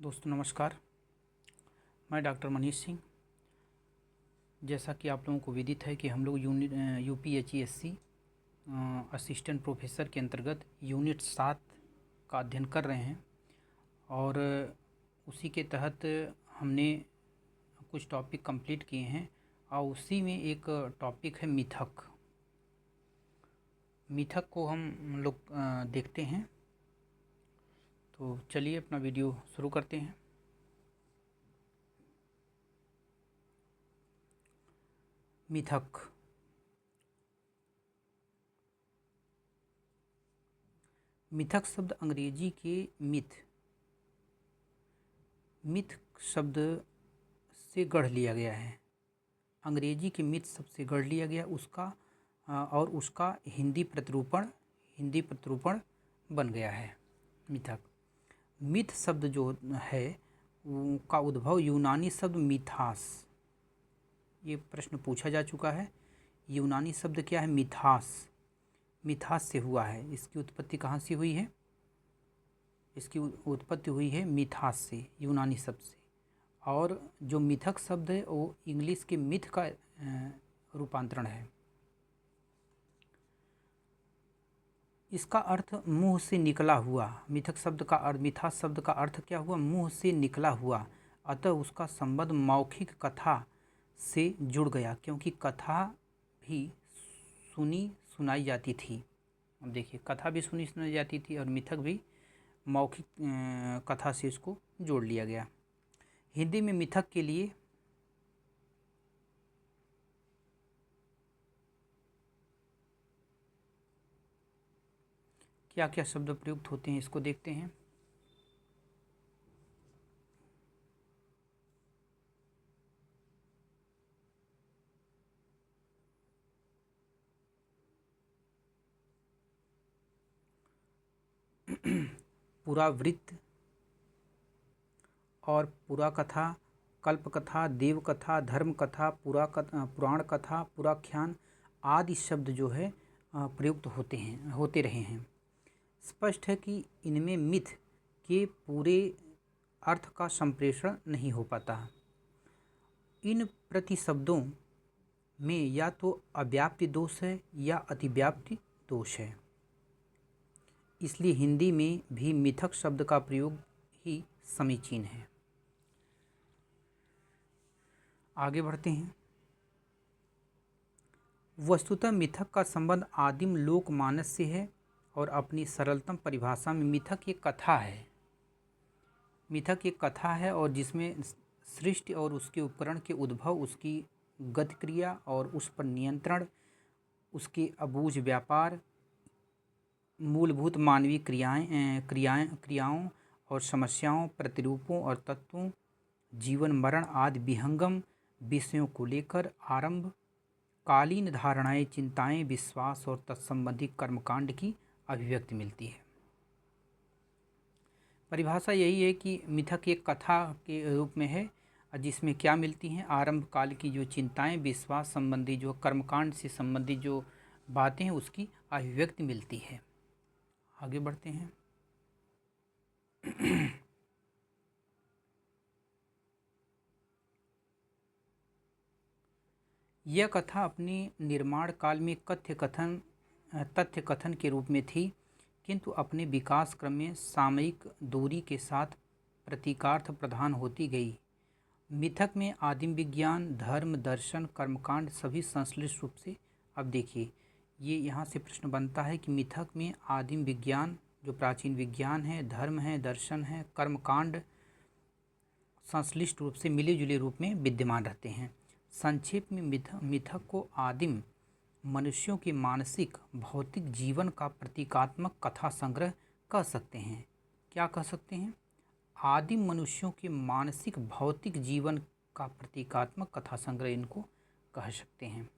दोस्तों नमस्कार। मैं डॉक्टर मनीष सिंह। जैसा कि आप लोगों को विदित है कि हम लोग UPHESC असिस्टेंट प्रोफेसर के अंतर्गत यूनिट 7 का अध्ययन कर रहे हैं और उसी के तहत हमने कुछ टॉपिक कंप्लीट किए हैं और उसी में एक टॉपिक है मिथक। मिथक को हम लोग देखते हैं। तो चलिए अपना वीडियो शुरू करते हैं। मिथक मिथक शब्द अंग्रेजी के मिथ शब्द से गढ़ लिया गया है। अंग्रेजी के मिथ शब्द से गढ़ लिया गया और उसका हिंदी प्रतिरूपण बन गया है मिथक। मिथ शब्द जो है का उद्भव यूनानी शब्द मिथास, ये प्रश्न पूछा जा चुका है। यूनानी शब्द क्या है? मिथास से हुआ है। इसकी उत्पत्ति कहाँ से हुई है? इसकी उत्पत्ति हुई है मिथास से, यूनानी शब्द से। और जो मिथक शब्द है वो इंग्लिश के मिथ का रूपांतरण है। इसका अर्थ मुंह से निकला हुआ। मिथास शब्द का अर्थ क्या हुआ? मुंह से निकला हुआ। अतः उसका संबंध मौखिक कथा से जुड़ गया, क्योंकि कथा भी सुनाई जाती थी। अब देखिए, कथा भी सुनाई जाती थी और मिथक भी मौखिक कथा से इसको जोड़ लिया गया। हिंदी में मिथक के लिए क्या क्या शब्द प्रयुक्त होते हैं इसको देखते हैं। पुरावृत्त और पुराकथा, कल्पकथा, देवकथा, धर्मकथा, पुराण कथा, पुराख्यान आदि शब्द जो है प्रयुक्त होते रहे हैं। स्पष्ट है कि इनमें मिथ के पूरे अर्थ का संप्रेषण नहीं हो पाता। इन प्रतिशब्दों में या तो अव्याप्ति दोष है या अतिव्याप्ति दोष है। इसलिए हिंदी में भी मिथक शब्द का प्रयोग ही समीचीन है। आगे बढ़ते हैं। वस्तुतः मिथक का संबंध आदिम लोकमानस से है और अपनी सरलतम परिभाषा में मिथक एक कथा है। मिथक एक कथा है और जिसमें सृष्टि और उसके उपकरण के उद्भव, उसकी गतिक्रिया और उस पर नियंत्रण, उसके अबूझ व्यापार, मूलभूत मानवीय क्रियाओं और समस्याओं, प्रतिरूपों और तत्वों, जीवन मरण आदि विहंगम विषयों को लेकर आरंभकालीन धारणाएं, चिंताएं, विश्वास और तत्संबंधी कर्मकांड की अभिव्यक्ति मिलती है। परिभाषा यही है कि मिथक एक कथा के रूप में है, जिसमें क्या मिलती हैं? आरंभ काल की जो चिंताएं, विश्वास संबंधी जो कर्मकांड से संबंधित जो बातें हैं उसकी अभिव्यक्ति मिलती है। आगे बढ़ते हैं। यह कथा अपने निर्माण काल में तथ्य कथन के रूप में थी, किंतु अपने विकास क्रम में सामयिक दूरी के साथ प्रतीकार्थ प्रधान होती गई। मिथक में आदिम विज्ञान, धर्म, दर्शन, कर्मकांड सभी संश्लिष्ट रूप से। अब देखिए, ये यहाँ से प्रश्न बनता है कि मिथक में आदिम विज्ञान, जो प्राचीन विज्ञान है, धर्म है, दर्शन है, कर्मकांड संश्लिष्ट रूप से मिले जुले रूप में विद्यमान रहते हैं। संक्षेप में मिथक को आदिम मनुष्यों के मानसिक भौतिक जीवन का प्रतीकात्मक कथा संग्रह कह सकते हैं। क्या कह सकते हैं? आदिम मनुष्यों के मानसिक भौतिक जीवन का प्रतीकात्मक कथा संग्रह इनको कह सकते हैं।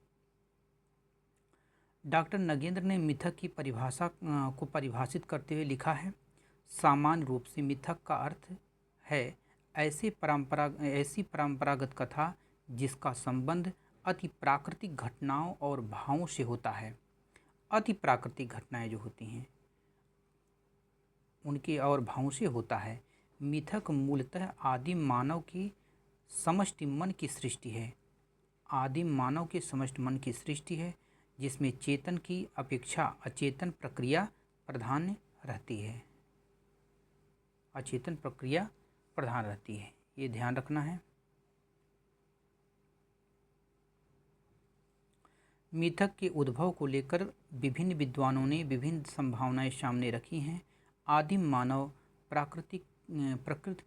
डॉक्टर नगेंद्र ने मिथक की परिभाषा को परिभाषित करते हुए लिखा है, सामान्य रूप से मिथक का अर्थ है ऐसी परंपरागत कथा जिसका संबंध अति प्राकृतिक घटनाओं और भावों से होता है। अति प्राकृतिक घटनाएं जो होती हैं उनके और भावों से होता है। मिथक मूलतः आदिम मानव की समष्टि मन की सृष्टि है। आदिम मानव के समष्टि मन की सृष्टि है, जिसमें चेतन की अपेक्षा अचेतन प्रक्रिया प्रधान रहती है। अचेतन प्रक्रिया प्रधान रहती है, ये ध्यान रखना है। मिथक के उद्भव को लेकर विभिन्न विद्वानों ने विभिन्न संभावनाएं सामने रखी हैं। आदिम मानव प्रकृति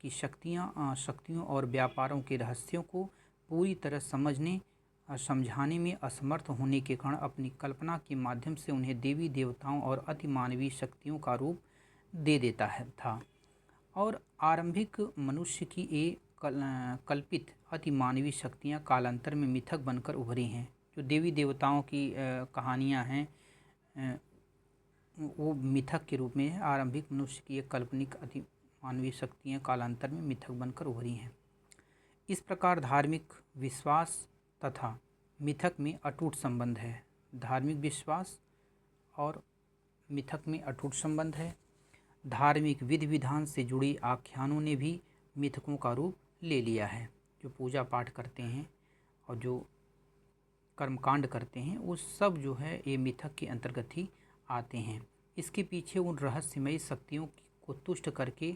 की शक्तियों और व्यापारों के रहस्यों को पूरी तरह समझने और समझाने में असमर्थ होने के कारण अपनी कल्पना के माध्यम से उन्हें देवी देवताओं और अतिमानवीय शक्तियों का रूप दे देता था। और आरंभिक मनुष्य की ये कल्पित अतिमानवीय शक्तियाँ कालांतर में मिथक बनकर उभरी हैं। जो देवी देवताओं की कहानियाँ हैं, वो मिथक के रूप में है। आरंभिक मनुष्य की एक काल्पनिक अतिमानवीय शक्तियाँ कालांतर में मिथक बनकर उभरी हैं। इस प्रकार धार्मिक विश्वास तथा मिथक में अटूट संबंध है। धार्मिक विश्वास और मिथक में अटूट संबंध है। धार्मिक विधि विधान से जुड़ी आख्यानों ने भी मिथकों का रूप ले लिया है। जो पूजा पाठ करते हैं और जो कर्मकांड करते हैं, वो सब जो है ये मिथक के अंतर्गत ही आते हैं। इसके पीछे उन रहस्यमयी शक्तियों को तुष्ट करके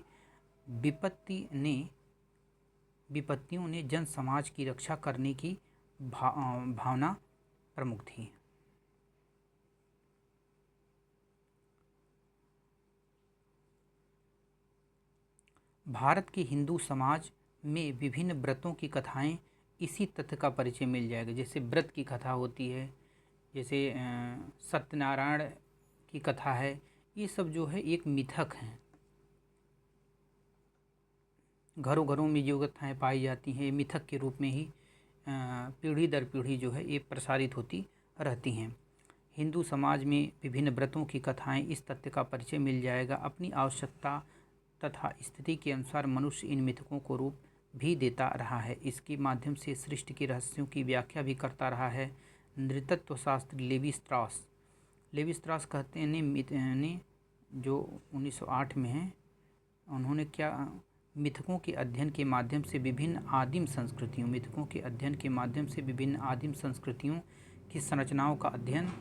विपत्तियों ने जन समाज की रक्षा करने की भावना प्रमुख थी। भारत के हिंदू समाज में विभिन्न व्रतों की कथाएं इसी तथ्य का परिचय मिल जाएगा। जैसे व्रत की कथा होती है, जैसे सत्यनारायण की कथा है, ये सब जो है एक मिथक हैं। घरों घरों में जो कथाएँ पाई जाती हैं, मिथक के रूप में ही पीढ़ी दर पीढ़ी जो है ये प्रसारित होती रहती हैं। हिंदू समाज में विभिन्न व्रतों की कथाएं इस तथ्य का परिचय मिल जाएगा। अपनी आवश्यकता तथा स्थिति के अनुसार मनुष्य इन मिथकों को रूप भी देता रहा है। इसके माध्यम से सृष्टि के रहस्यों की व्याख्या भी करता रहा है। नृतत्व शास्त्री लेवी स्ट्रॉस कहते ने जो 1908 में हैं, उन्होंने क्या मिथकों के अध्ययन के माध्यम से विभिन्न आदिम संस्कृतियों की संरचनाओं का अध्ययन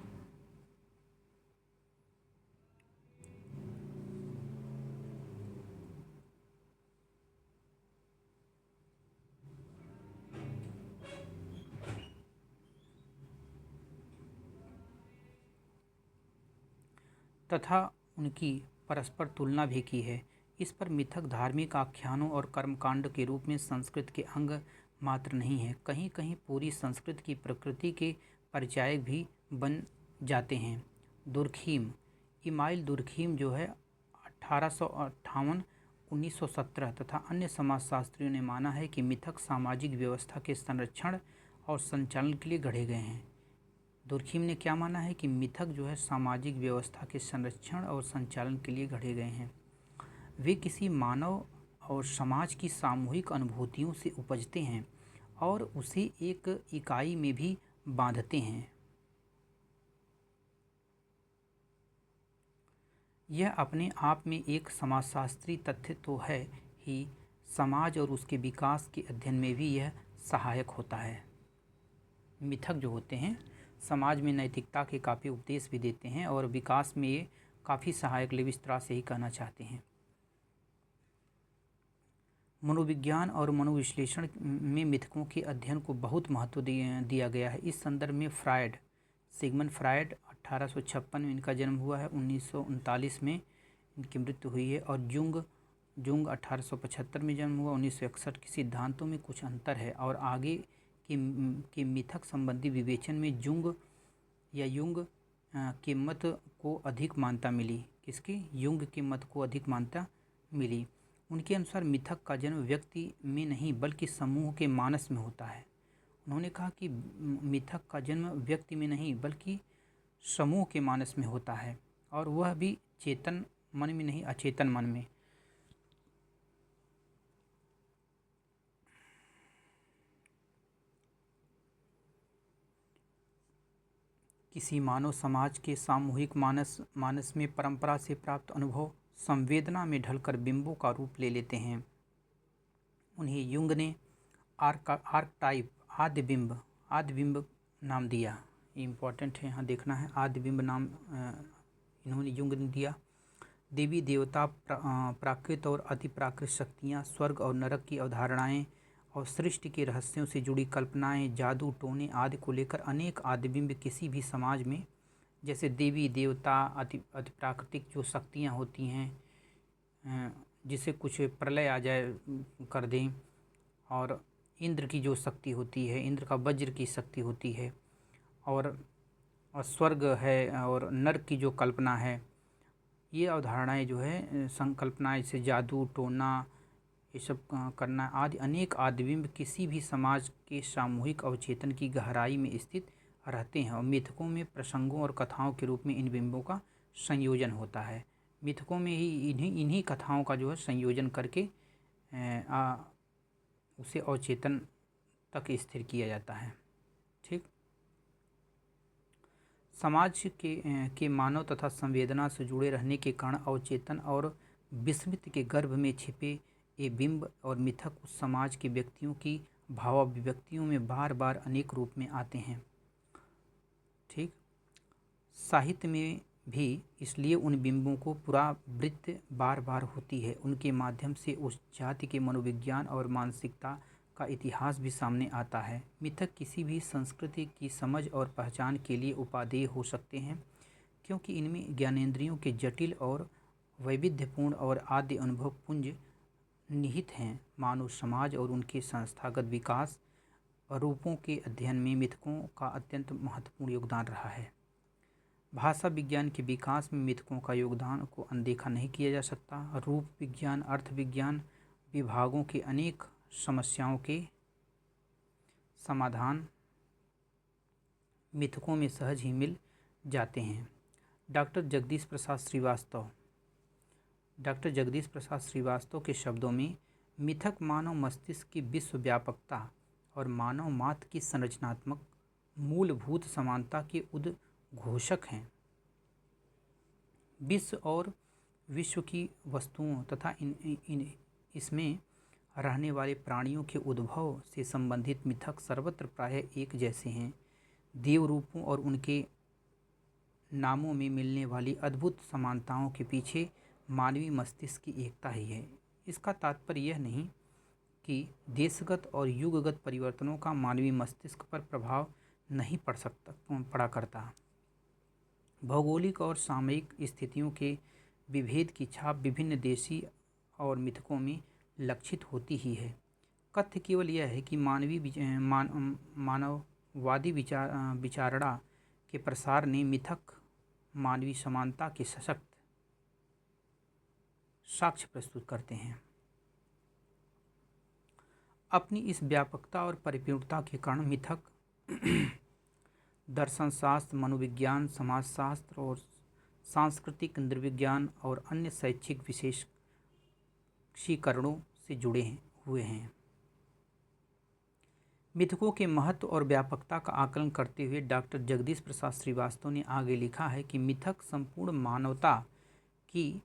तथा उनकी परस्पर तुलना भी की है। इस पर मिथक धार्मिक आख्यानों और कर्मकांड के रूप में संस्कृत के अंग मात्र नहीं है, कहीं कहीं पूरी संस्कृत की प्रकृति के परिचायक भी बन जाते हैं। दुर्खीम इमाइल दुर्खीम जो है 1858, 1917 तथा अन्य समाजशास्त्रियों ने माना है कि मिथक सामाजिक व्यवस्था के संरक्षण और संचालन के लिए गढ़े गए हैं। दुर्खीम ने क्या माना है कि मिथक जो है सामाजिक व्यवस्था के संरक्षण और संचालन के लिए गढ़े गए हैं। वे किसी मानव और समाज की सामूहिक अनुभूतियों से उपजते हैं और उसे एक इकाई में भी बांधते हैं। यह अपने आप में एक समाजशास्त्री तथ्य तो है ही, समाज और उसके विकास के अध्ययन में भी यह सहायक होता है। मिथक जो होते हैं समाज में नैतिकता के काफ़ी उपदेश भी देते हैं और विकास में ये काफ़ी सहायक लेवी स्ट्रॉस यही कहना चाहते हैं। मनोविज्ञान और मनोविश्लेषण में मिथकों के अध्ययन को बहुत महत्व दिया गया है। इस संदर्भ में सिगमंड फ्रायड 1856 में इनका जन्म हुआ है, 1939 में इनकी मृत्यु हुई है। और जुंग 1875 में जन्म हुआ, 1961 के सिद्धांतों में कुछ अंतर है और आगे के मिथक संबंधी विवेचन में युंग के मत को अधिक मान्यता मिली। युंग के मत को अधिक मान्यता मिली। उनके अनुसार मिथक का जन्म व्यक्ति में नहीं बल्कि समूह के मानस में होता है। उन्होंने कहा कि मिथक का जन्म व्यक्ति में नहीं बल्कि समूह के मानस में होता है, और वह भी चेतन मन में नहीं, अचेतन मन में। किसी मानव समाज के सामूहिक मानस में परंपरा से प्राप्त अनुभव संवेदना में ढलकर बिंबों का रूप ले लेते हैं। उन्हें युंग ने आर्कटाइप आद्य बिंब नाम दिया। ये इम्पोर्टेंट है, यहाँ देखना है। आद्य बिंब नाम इन्होंने युंग ने दिया। देवी देवता, प्राकृत और अति प्राकृत शक्तियाँ, स्वर्ग और नरक की अवधारणाएं और सृष्टि के रहस्यों से जुड़ी कल्पनाएं, जादू टोने आदि को लेकर अनेक आदिबिंब किसी भी समाज में, जैसे देवी देवता, अति अति प्राकृतिक जो शक्तियाँ होती हैं, जिसे कुछ प्रलय आ जाए कर दें, और इंद्र की जो शक्ति होती है, इंद्र का वज्र की शक्ति होती है, और स्वर्ग है, और नर्क की जो कल्पना है, ये अवधारणाएं जो है संकल्पनाएं, जैसे जादू टोना, ये सब करना आदि अनेक आदिबिंब किसी भी समाज के सामूहिक अवचेतन की गहराई में स्थित रहते हैं, और मिथकों में प्रसंगों और कथाओं के रूप में इन बिंबों का संयोजन होता है। मिथकों में ही इन्हीं कथाओं का जो है संयोजन करके उसे अवचेतन तक स्थिर किया जाता है। ठीक। समाज के मानव तथा संवेदना से जुड़े रहने के कारण अवचेतन और विस्मृति के गर्भ में छिपे ये बिंब और मिथक उस समाज के व्यक्तियों की भावाभिव्यक्तियों में बार बार अनेक रूप में आते हैं। ठीक। साहित्य में भी इसलिए उन बिंबों को पुनरावृत्ति बार बार होती है। उनके माध्यम से उस जाति के मनोविज्ञान और मानसिकता का इतिहास भी सामने आता है। मिथक किसी भी संस्कृति की समझ और पहचान के लिए उपादेय हो सकते हैं, क्योंकि इनमें ज्ञानेंद्रियों के जटिल और वैविध्यपूर्ण और आद्य अनुभव पुंज निहित हैं। मानव समाज और उनके संस्थागत विकास रूपों के अध्ययन में मिथकों का अत्यंत महत्वपूर्ण योगदान रहा है। भाषा विज्ञान के विकास में मिथकों का योगदान को अनदेखा नहीं किया जा सकता। रूप विज्ञान, अर्थ विज्ञान विभागों के अनेक समस्याओं के समाधान मिथकों में सहज ही मिल जाते हैं। डॉक्टर जगदीश प्रसाद श्रीवास्तव के शब्दों में, मिथक मानव मस्तिष्क की विश्वव्यापकता और मानव मात्र की संरचनात्मक मूलभूत समानता के उद्घोषक हैं। विश्व और विश्व की वस्तुओं तथा इसमें रहने वाले प्राणियों के उद्भव से संबंधित मिथक सर्वत्र प्रायः एक जैसे हैं। देव रूपों और उनके नामों में मिलने वाली अद्भुत समानताओं के पीछे मानवीय मस्तिष्क की एकता ही है। इसका तात्पर्य यह नहीं कि देशगत और युगगत परिवर्तनों का मानवीय मस्तिष्क पर प्रभाव नहीं पड़ा करता। भौगोलिक और सामयिक स्थितियों के विभेद की छाप विभिन्न देशी और मिथकों में लक्षित होती ही है। कथ्य केवल यह है कि मानववादी विचारणा के प्रसार ने मिथक मानवीय समानता के सशक्त साक्ष्य प्रस्तुत करते हैं। अपनी इस व्यापकता और परिपूर्णता के कारण मिथक दर्शनशास्त्र, मनोविज्ञान, समाजशास्त्र और सांस्कृतिक नृविज्ञान और अन्य शैक्षिक विशेषीकरणों से जुड़े हुए हैं। मिथकों के महत्व और व्यापकता का आकलन करते हुए डॉक्टर जगदीश प्रसाद श्रीवास्तव ने आगे लिखा है कि मिथक संपूर्ण मानवता की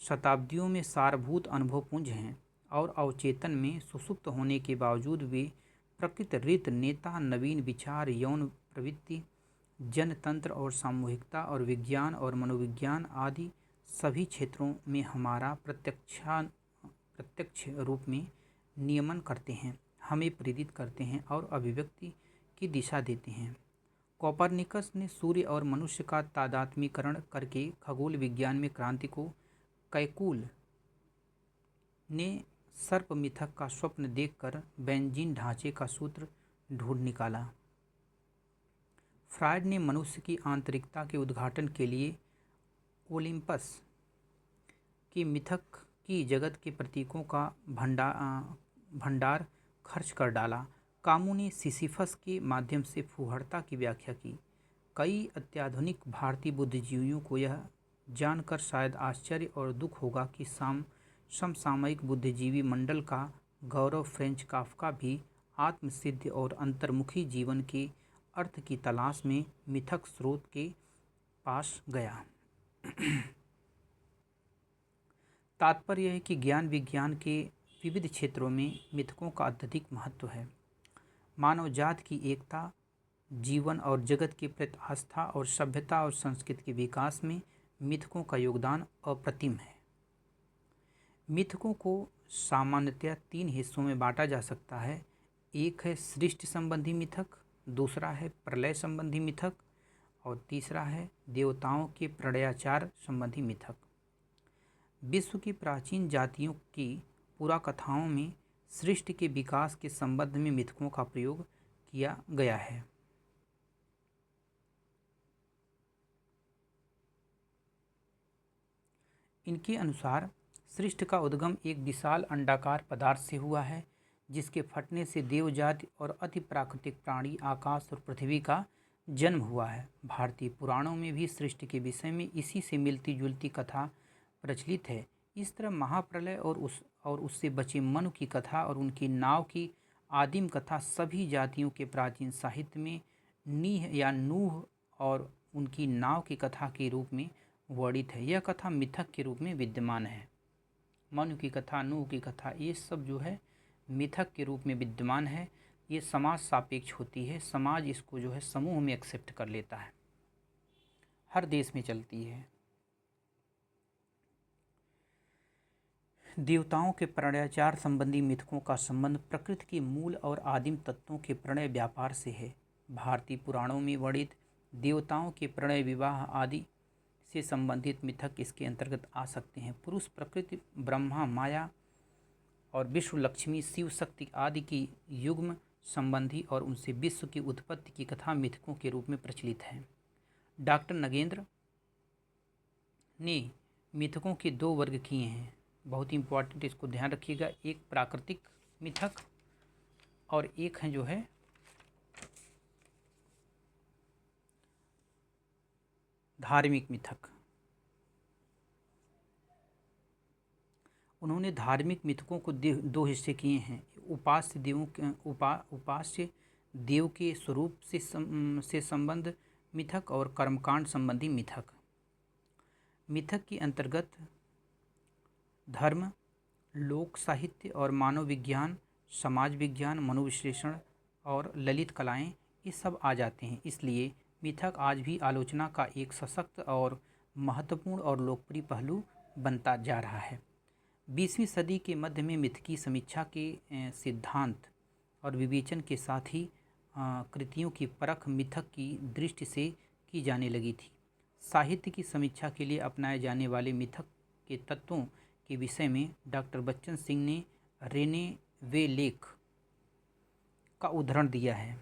शताब्दियों में सारभूत अनुभवपुंज हैं और अवचेतन में सुसुप्त होने के बावजूद वे प्रकृत रीत, नेता, नवीन विचार, यौन प्रवृत्ति, जनतंत्र और सामूहिकता और विज्ञान और मनोविज्ञान आदि सभी क्षेत्रों में हमारा प्रत्यक्ष रूप में नियमन करते हैं, हमें प्रेरित करते हैं और अभिव्यक्ति की दिशा देते हैं। कोपरनिकस ने सूर्य और मनुष्य का तादात्म्यीकरण करके खगोल विज्ञान में क्रांति को कैकुल ने सर्प मिथक का स्वप्न देखकर बेंजीन ढांचे का सूत्र ढूंढ निकाला। फ्रायड ने मनुष्य की आंतरिकता के उद्घाटन के लिए ओलिम्पस की मिथक की जगत के प्रतीकों का भंडार खर्च कर डाला। कामू ने सिसिफस के माध्यम से फूहड़ता की व्याख्या की। कई अत्याधुनिक भारतीय बुद्धिजीवियों को यह जानकर शायद आश्चर्य और दुख होगा कि समसामयिक बुद्धिजीवी मंडल का गौरव फ्रेंच काफ्का भी आत्मसिद्ध और अंतर्मुखी जीवन के अर्थ की तलाश में मिथक स्रोत के पास गया। तात्पर्य है कि ज्ञान विज्ञान के विविध क्षेत्रों में मिथकों का अत्यधिक महत्व है। मानव जाति की एकता, जीवन और जगत के प्रति आस्था और सभ्यता और संस्कृति के विकास में मिथकों का योगदान अप्रतिम है। मिथकों को सामान्यतः 3 हिस्सों में बांटा जा सकता है। एक है सृष्टि संबंधी मिथक, दूसरा है प्रलय संबंधी मिथक और तीसरा है देवताओं के प्रणयाचार संबंधी मिथक। विश्व की प्राचीन जातियों की पुराकथाओं में सृष्टि के विकास के संबंध में मिथकों का प्रयोग किया गया है। इनके अनुसार सृष्टि का उद्गम एक विशाल अंडाकार पदार्थ से हुआ है, जिसके फटने से देवजाति और अति प्राकृतिक प्राणी आकाश और पृथ्वी का जन्म हुआ है। भारतीय पुराणों में भी सृष्टि के विषय में इसी से मिलती जुलती कथा प्रचलित है। इस तरह महाप्रलय और उससे बचे मनु की कथा और उनकी नाव की आदिम कथा सभी जातियों के प्राचीन साहित्य में नीह या नूह और उनकी नाव की कथा के रूप में वर्णित है। यह कथा मिथक के रूप में विद्यमान है। मनु की कथा, नूह की कथा, ये सब जो है मिथक के रूप में विद्यमान है। ये समाज सापेक्ष होती है। समाज इसको जो है समूह में एक्सेप्ट कर लेता है। हर देश में चलती है। देवताओं के प्रणयाचार संबंधी मिथकों का संबंध प्रकृति के मूल और आदिम तत्वों के प्रणय व्यापार से है। भारतीय पुराणों में वर्णित देवताओं के प्रणय विवाह आदि से संबंधित मिथक इसके अंतर्गत आ सकते हैं। पुरुष प्रकृति, ब्रह्मा, माया और विष्णु, लक्ष्मी, शिव शक्ति आदि की युग्म संबंधी और उनसे विश्व की उत्पत्ति की कथा मिथकों के रूप में प्रचलित है। डॉक्टर नगेंद्र ने मिथकों के 2 वर्ग किए हैं। बहुत ही इम्पोर्टेंट, इसको ध्यान रखिएगा। एक प्राकृतिक मिथक और एक है जो है धार्मिक मिथक। उन्होंने धार्मिक मिथकों को 2 हिस्से किए हैं। उपास्य देव के स्वरूप से संबंध मिथक और कर्मकांड संबंधी मिथक। मिथक के अंतर्गत धर्म, लोक साहित्य और मानव विज्ञान, समाज विज्ञान, मनोविश्लेषण और ललित कलाएं ये सब आ जाते हैं। इसलिए मिथक आज भी आलोचना का एक सशक्त और महत्वपूर्ण और लोकप्रिय पहलू बनता जा रहा है। 20वीं सदी के मध्य में मिथकी समीक्षा के सिद्धांत और विवेचन के साथ ही कृतियों की परख मिथक की दृष्टि से की जाने लगी थी। साहित्य की समीक्षा के लिए अपनाए जाने वाले मिथक के तत्वों के विषय में डॉक्टर बच्चन सिंह ने रेने वे लेख का उदाहरण दिया है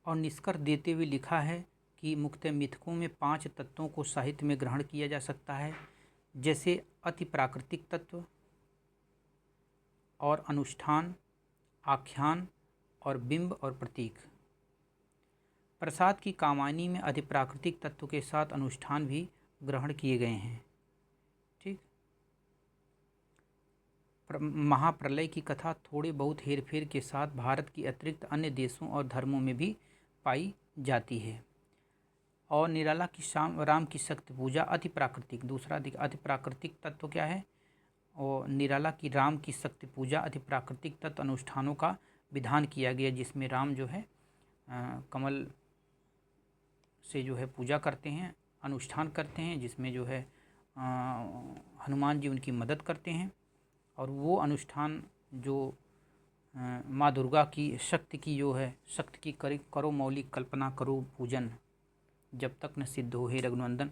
और निष्कर्ष देते हुए लिखा है कि मुख्यतः मिथकों में 5 तत्वों को साहित्य में ग्रहण किया जा सकता है, जैसे अति प्राकृतिक तत्व और अनुष्ठान, आख्यान और बिंब और प्रतीक। प्रसाद की कामायनी में अति प्राकृतिक तत्व के साथ अनुष्ठान भी ग्रहण किए गए हैं। ठीक। महाप्रलय की कथा थोड़े बहुत हेरफेर के साथ भारत के अतिरिक्त अन्य देशों और धर्मों में भी पाई जाती है। और निराला की राम की शक्ति पूजा अति प्राकृतिक। दूसरा अति प्राकृतिक तत्व क्या है? और निराला की राम की शक्ति पूजा अति प्राकृतिक तत्व अनुष्ठानों का विधान किया गया, जिसमें राम जो है कमल से जो है पूजा करते हैं, अनुष्ठान करते हैं, जिसमें जो है हनुमान जी उनकी मदद करते हैं। और वो अनुष्ठान जो माँ दुर्गा की शक्ति की जो है शक्ति की करो मौलिक कल्पना करो पूजन, जब तक न सिद्ध हो हे रघुनंदन,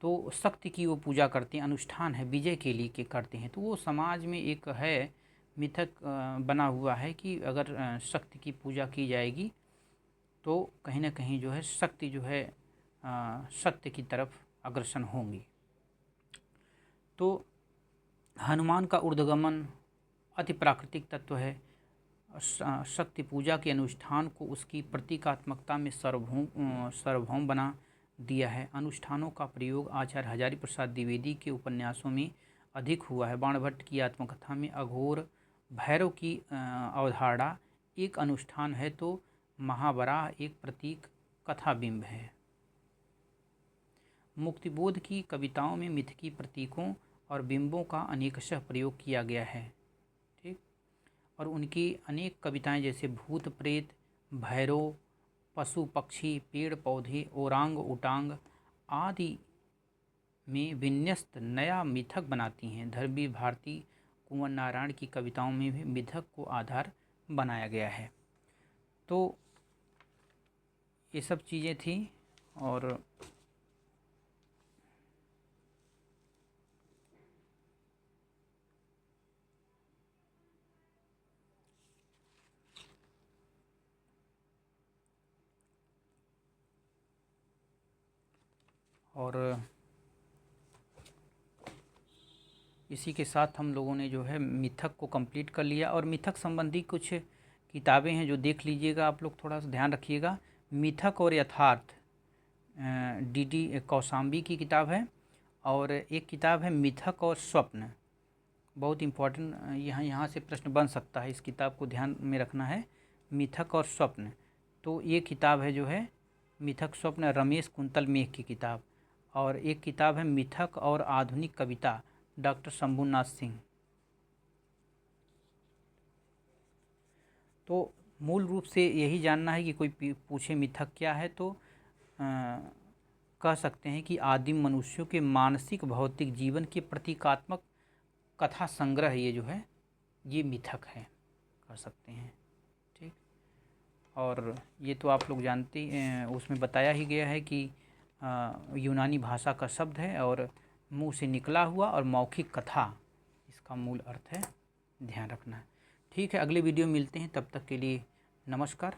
तो शक्ति की वो पूजा करते हैं, अनुष्ठान है, विजय के लिए के करते हैं। तो वो समाज में एक है मिथक बना हुआ है कि अगर शक्ति की पूजा की जाएगी तो कहीं ना कहीं जो है शक्ति जो है सत्य की तरफ अग्रसर होंगी। तो हनुमान का ऊर्ध्वगमन अति प्राकृतिक तत्व है। शक्ति पूजा के अनुष्ठान को उसकी प्रतीकात्मकता में सार्वभौम बना दिया है। अनुष्ठानों का प्रयोग आचार्य हजारी प्रसाद द्विवेदी के उपन्यासों में अधिक हुआ है। बाणभट्ट की आत्मकथा में अघोर भैरव की अवधारणा एक अनुष्ठान है, तो महावराह एक प्रतीक कथा बिंब है। मुक्तिबोध की कविताओं में मिथकी प्रतीकों और बिंबों का अनेकशः प्रयोग किया गया है। ठीक। और उनकी अनेक कविताएं जैसे भूत प्रेत, भैरव, पशु पक्षी, पेड़ पौधे, ओरांग उटांग आदि में विन्यस्त नया मिथक बनाती हैं। धरबीर भारती, कुंवर नारायण की कविताओं में भी मिथक को आधार बनाया गया है। तो ये सब चीज़ें थी। और इसी के साथ हम लोगों ने जो है मिथक को कंप्लीट कर लिया। और मिथक संबंधी कुछ किताबें हैं जो देख लीजिएगा, आप लोग थोड़ा सा ध्यान रखिएगा। मिथक और यथार्थ, डी कौशाम्बी की किताब है। और एक किताब है मिथक और स्वप्न, बहुत इम्पोर्टेंट, यहाँ से प्रश्न बन सकता है, इस किताब को ध्यान में रखना है। मिथक और स्वप्न, तो ये किताब है जो है मिथक स्वप्न, रमेश कुंतल मेघ की किताब। और एक किताब है मिथक और आधुनिक कविता, डॉक्टर शंभुनाथ सिंह। तो मूल रूप से यही जानना है कि कोई पूछे मिथक क्या है, तो कह सकते हैं कि आदिम मनुष्यों के मानसिक भौतिक जीवन के प्रतीकात्मक कथा संग्रह ये जो है ये मिथक है, कह सकते हैं। ठीक। और ये तो आप लोग जानते उसमें बताया ही गया है कि यूनानी भाषा का शब्द है और मुंह से निकला हुआ, और मौखिक कथा इसका मूल अर्थ है, ध्यान रखना है। ठीक है, अगले वीडियो में मिलते हैं, तब तक के लिए नमस्कार।